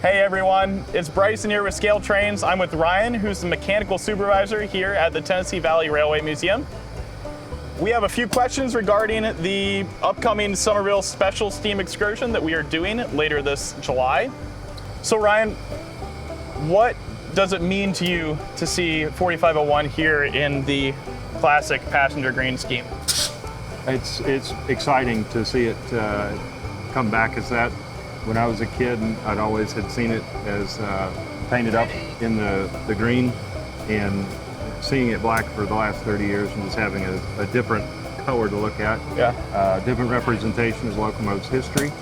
Hey everyone, it's Bryson here with ScaleTrains. I'm with Ryan, who's the mechanical supervisor here at the Tennessee Valley Railway Museum. We have a few questions regarding the upcoming Summerville Special Steam Excursion that we are doing later this July. So Ryan, what does it mean to you to see 4501 here in the classic passenger green scheme? It's exciting to see it come back as that. When I was a kid, I'd always had seen it as painted up in the green, and seeing it black for the last 30 years and just having a different color to look at. Yeah. Different representation of the locomotive's history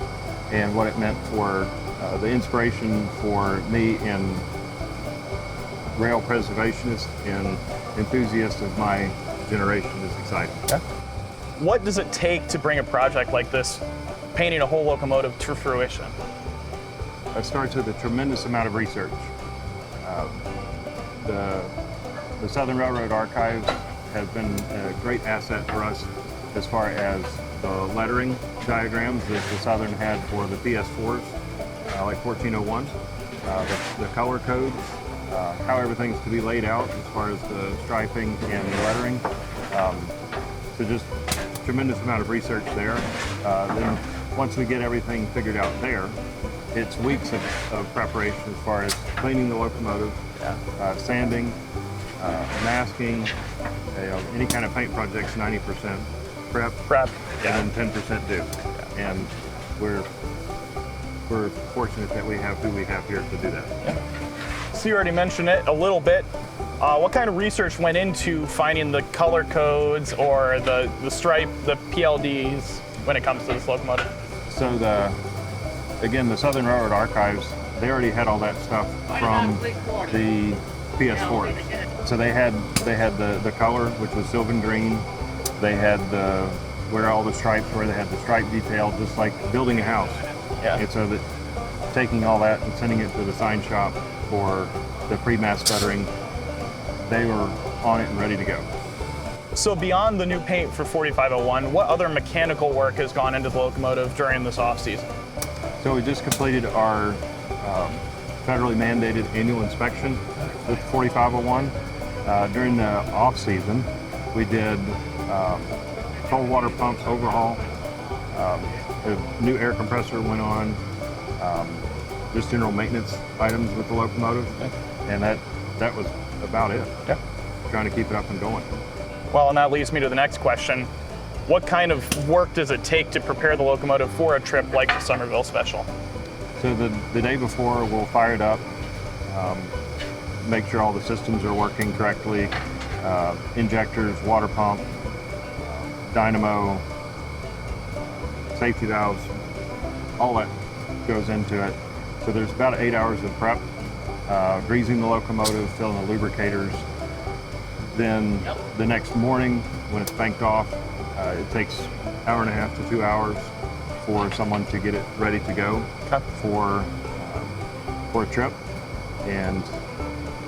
and what it meant for the inspiration for me and rail preservationists and enthusiasts of my generation is exciting. Yeah. What does it take to bring a project like this, painting a whole locomotive, to fruition? It starts with a tremendous amount of research. The Southern Railroad Archives has been a great asset for us as far as the lettering diagrams that the Southern had for the PS4s, like 1401, the color codes, how everything's to be laid out as far as the striping and the lettering. So just tremendous amount of research there. Then once we get everything figured out there, it's weeks of preparation as far as cleaning the locomotive, sanding, masking, any kind of paint project's 90% prep, and then 10% do. Yeah. And we're fortunate that we have who we have here to do that. Yeah. So you already mentioned it a little bit. What kind of research went into finding the color codes or the stripe, the PLDs when it comes to this locomotive? So again, the Southern Railroad Archives, they already had all that stuff from the PS4s. So they had the color, which was sylvan green. They had where all the stripes were. They had the stripe detail, just like building a house. Yeah. And so that taking all that and sending it to the sign shop for the pre-mast lettering, they were on it and ready to go. So beyond the new paint for 4501, what other mechanical work has gone into the locomotive during this off-season? So we just completed our federally mandated annual inspection with 4501. During the off-season, we did cold water pump overhaul. A new air compressor went on. Just general maintenance items with the locomotive, and that was about it. Yeah. Trying to keep it up and going. Well, and that leads me to the next question. What kind of work does it take to prepare the locomotive for a trip like the Summerville Special? So the day before, we'll fire it up, make sure all the systems are working correctly, injectors, water pump, dynamo, safety valves, all that goes into it. So there's about 8 hours of prep, greasing the locomotive, filling the lubricators. Then the next morning, when it's banked off, it takes an hour and a half to 2 hours for someone to get it ready to go for a trip, and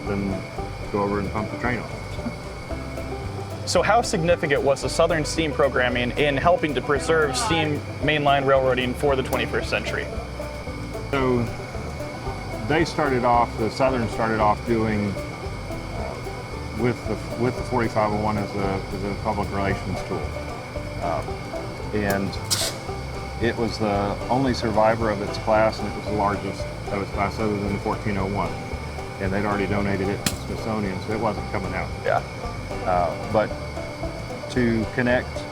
then go over and pump the train off. So how significant was the Southern steam programming in helping to preserve steam mainline railroading for the 21st century? So they started off, the Southern started off doing with the 4501 as a public relations tool. And it was the only survivor of its class, and it was the largest of its class other than the 1401. And they'd already donated it to Smithsonian, so it wasn't coming out. Yeah. But to connect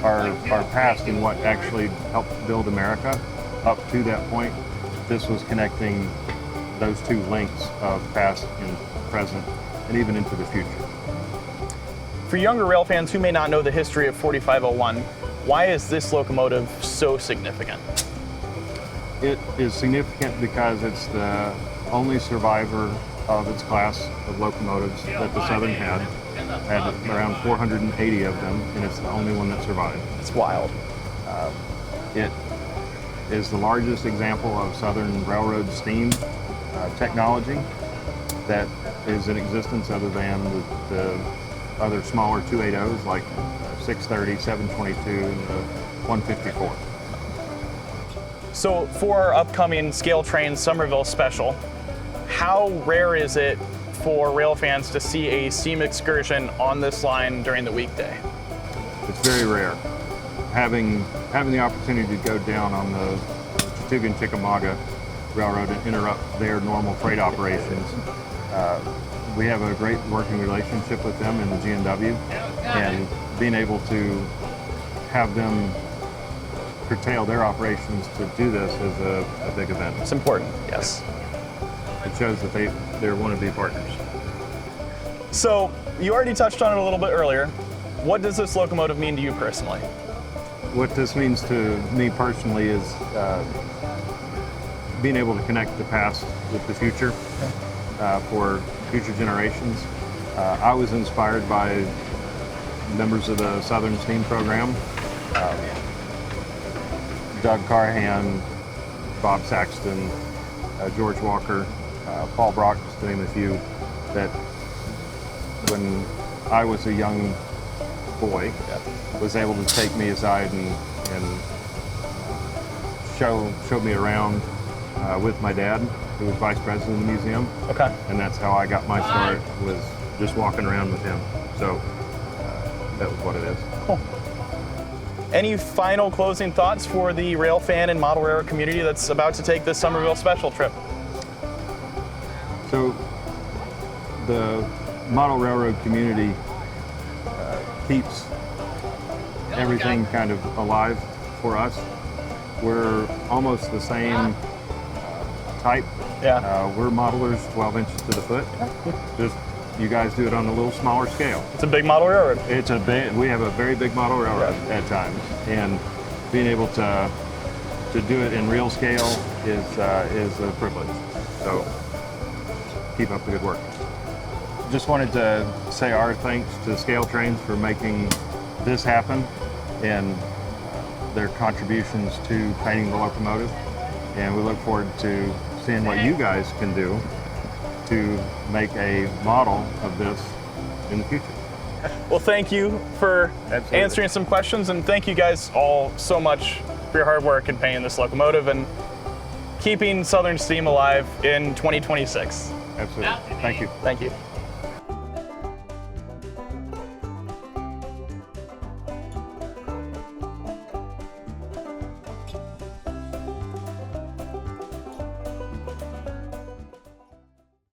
our past and what actually helped build America up to that point, this was connecting those two links of past and present, and even into the future. For younger rail fans who may not know the history of 4501, why is this locomotive so significant? It is significant because it's the only survivor of its class of locomotives that the Southern had around 480 of them, and it's the only one that survived. It's wild. It is the largest example of Southern Railroad steam technology that is in existence other than the other smaller 280s like 630, 722, and the 154. So for our upcoming ScaleTrains Summerville Special, how rare is it for rail fans to see a steam excursion on this line during the weekday? It's very rare. Having the opportunity to go down on the Chattanooga and Chickamauga Railroad and interrupt their normal freight operations, we have a great working relationship with them in the G&W, and being able to have them curtail their operations to do this is a big event. It's important, yes. It shows that they're wannabe partners. So you already touched on it a little bit earlier. What does this locomotive mean to you personally? What this means to me personally is being able to connect the past with the future for future generations. I was inspired by members of the Southern Steam program, Doug Carhan, Bob Saxton, George Walker, Paul Brock, just to name a few, that when I was a young boy, was able to take me aside and show me around with my dad, who was vice president of the museum. Okay. And that's how I got my start, was just walking around with him. So that was what it is. Cool. Any final closing thoughts for the rail fan and model railroad community that's about to take this Summerville Special trip? So the model railroad community keeps everything kind of alive for us. We're almost the same type. Yeah. We're modelers 12 inches to the foot. Just you guys do it on a little smaller scale. It's a big model railroad. We have a very big model railroad at times, and being able to do it in real scale is a privilege. So keep up the good work. Just wanted to say our thanks to ScaleTrains for making this happen and their contributions to painting the locomotive. And we look forward to seeing what you guys can do to make a model of this in the future. Well, thank you for Absolutely. answering some questions, and thank you guys all so much for your hard work in painting this locomotive and keeping Southern Steam alive in 2026. Absolutely. Thank you. Thank you.